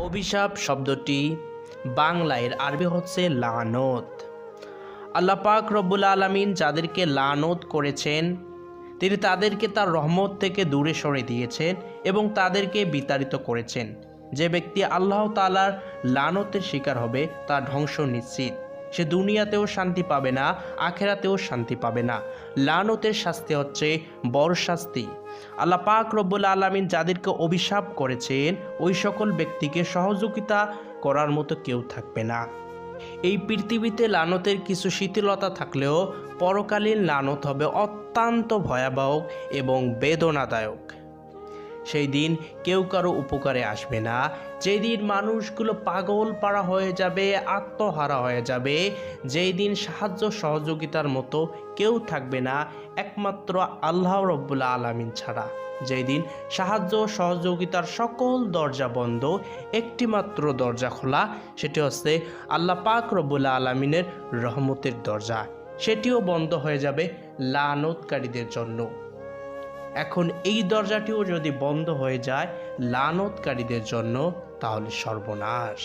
অভিশাপ শব্দটি বাংলায় আরবি হচ্ছে লানত। আল্লাহ পাক রব্বুল আলামিন যাদেরকে লানত করেছেন তিনি তাদেরকে তার রহমত থেকে দূরে সরে দিয়েছেন এবং তাদেরকে বিতাড়িত করেছেন। যে ব্যক্তি আল্লাহ তাআলার লানতের শিকার হবে তার ধ্বংস নিশ্চিত। সে দুনিয়াতেও শান্তি পাবে না, আখেরাতেও শান্তি পাবে না। লানতের শাস্তি হচ্ছে বড় শাস্তি। আল্লাহ পাক রব্বুল আলামিন যাদেরকে অভিশাপ করেছেন ওই সকল ব্যক্তিকে সহযোগিতা করার মতো কেউ থাকবে না। এই পৃথিবীতে লানতের কিছু শিথিলতা থাকলেও পরকালীন লানত হবে অত্যন্ত ভয়াবহ এবং বেদনাদায়ক। সেই দিন কেউ কারো উপকারে আসবে না। যেই দিন মানুষগুলো পাগল পাড়া হয়ে যাবে, আত্মহারা হয়ে যাবে, যেই দিন সাহায্য সহযোগিতার মতো কেউ থাকবে না একমাত্র আল্লাহ রব্বুল আলামিন ছাড়া। যেই দিন সাহায্য সহযোগিতার সকল দরজা বন্ধ, একটি মাত্র দরজা খোলা, সেটি হচ্ছে আল্লাহ পাক রব্বুল আলামিনের রহমতের দরজা। সেটিও বন্ধ হয়ে যাবে লানতকারীদের জন্য। এখন এই দরজাটিও যদি বন্ধ হয়ে যায় লানতকারীদের জন্য, তাহলে সর্বনাশ।